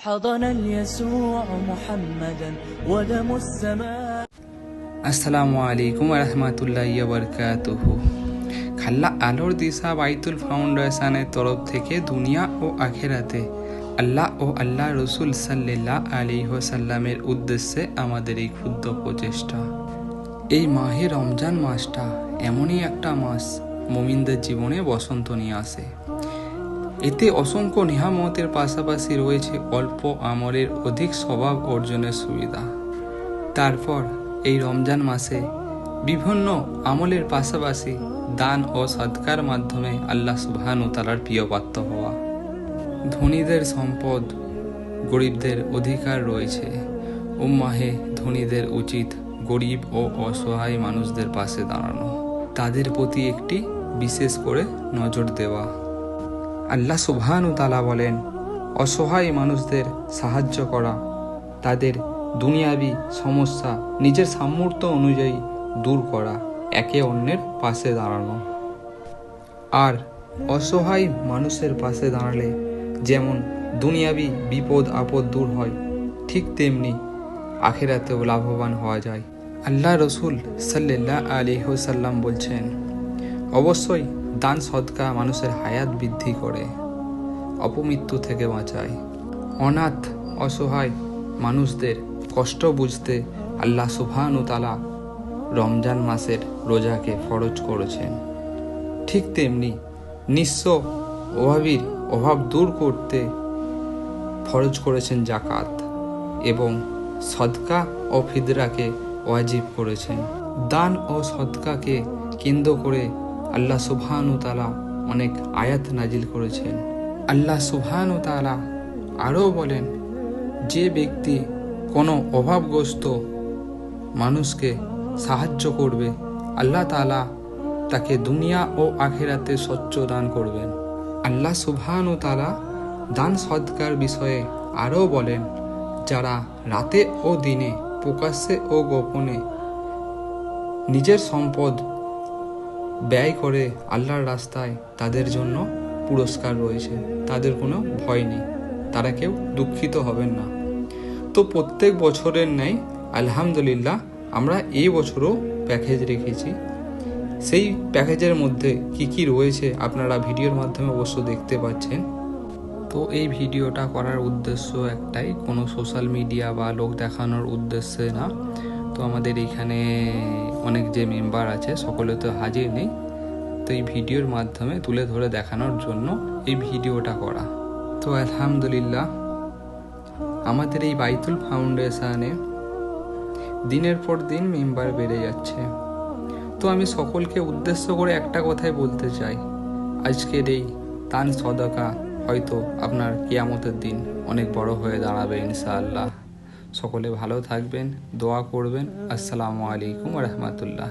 حضن اليسوع محمدا ودم السماء আসসালামু আলাইকুম ওয়া রাহমাতুল্লাহি ওয়া বারাকাতুহু। খাল্লা আলোর দিশা বাইতুল ফাউন্ডেশনের তরফ থেকে দুনিয়া ও আখিরাতে আল্লাহ ও আল্লাহ রসুল সাল্লাল্লাহু আলাইহি ওয়াসাল্লামের উদ্দেশ্যে আমাদের এই ক্ষুদ্র প্রচেষ্টা। এই মাহে রমজান মাসটা এমনই একটা মাস মুমিনদের জীবনে বসন্ত নিয়ে আসে। এতে অসংখ্য নিয়ামতের পাশাপাশি রয়েছে অল্প আমলের অধিক স্বভাব অর্জনের সুবিধা। তারপর এই রমজান মাসে বিভিন্ন আমলের পাশাপাশি দান ও সদকার মাধ্যমে আল্লাহ সুবহানাহু ওয়া তাআলার প্রিয় পাত্র হওয়া। ধনীদের সম্পদ, গরিবদের অধিকার রয়েছে। উম্মাহে ধনীদের উচিত গরিব ও অসহায় মানুষদের পাশে দাঁড়ানো, তাদের প্রতি একটি বিশেষ করে নজর দেওয়া। আল্লাহ সুবহানাহু ওয়া তাআলা বলেন, অসহায় মানুষদের সাহায্য করা, তাদের দুনিয়াবি সমস্যা নিজের সামর্থ্য অনুযায়ী দূর করা, একে অন্যের পাশে দাঁড়ানো। আর অসহায় মানুষের পাশে দাঁড়ালে যেমন দুনিয়াবি বিপদ আপদ দূর হয়, ঠিক তেমনি আখিরাতেও লাভবান হওয়া যায়। আল্লাহ রসুল সাল্লাল্লাহু আলাইহি ওয়াসাল্লাম বলছেন, অবশ্যই দান সদকা মানুষের হায়াত বৃদ্ধি করে, অপমৃত্যু থেকে বাঁচায়। অনাথ অসহায় মানুষদের কষ্ট বুঝতে আল্লাহ সুবহানাহু ওয়া তাআলা রমজান মাসের রোজাকে ফরজ করেছেন। ঠিক তেমনি নিঃস্ব অভাবীর অভাব দূর করতে ফরজ করেছেন জাকাত, এবং সদকা ও ফিদরাকে ওয়াজিব করেছেন। দান ও সদকাকে কেন্দ্র করে আল্লাহ সুবহানাহু ওয়া তাআলা অনেক আয়াত নাজিল করেছেন। আল্লাহ সুবহানাহু ওয়া তাআলা আরও বলেন, যে ব্যক্তি কোনো অভাবগ্রস্ত মানুষকে সাহায্য করবে, আল্লাহ তাআলা তাকে দুনিয়া ও আখিরাতে স্বচ্ছ দান করবেন। আল্লাহ সুবহানাহু ওয়া তাআলা দান সদকার বিষয়ে আরও বলেন, যারা রাতে ও দিনে প্রকাশ্যে ও গোপনে নিজের সম্পদ ব্যয় করে আল্লাহর রাস্তায়, তাদের জন্য পুরস্কার রয়েছে, তাদের কোনো ভয় নেই, তারা কেউ দুঃখিত হবেন না। তো প্রত্যেক বছরের ন্যায় আলহামদুলিল্লাহ আমরা এই বছরও প্যাকেজ রেখেছি। সেই প্যাকেজের মধ্যে কি কি রয়েছে আপনারা ভিডিওর মাধ্যমে অবশ্য দেখতে পাচ্ছেন। তো এই ভিডিওটা করার উদ্দেশ্য একটাই, কোনো সোশ্যাল মিডিয়া বা লোক দেখানোর উদ্দেশ্যে না। তো আমাদের এইখানে অনেক যে মেম্বার আছে সকলে তো হাজির নেই, তো এই ভিডিওর মাধ্যমে তুলে ধরে দেখানোর জন্য এই ভিডিওটা করা। তো আলহামদুলিল্লাহ আমাদের এই বাইতুল ফাউন্ডেশনে দিনের পর দিন মেম্বার বেড়ে যাচ্ছে। তো আমি সকলকে উদ্দেশ্য করে একটা কথাই বলতে চাই, আজকের এই দান সদকা হয়তো আপনার কিয়ামতের দিন অনেক বড় হয়ে দাঁড়াবে ইনশাআল্লাহ। সকলে ভালো থাকবেন, দোয়া করবেন। আসসালামু আলাইকুম ওয়া রাহমাতুল্লাহ।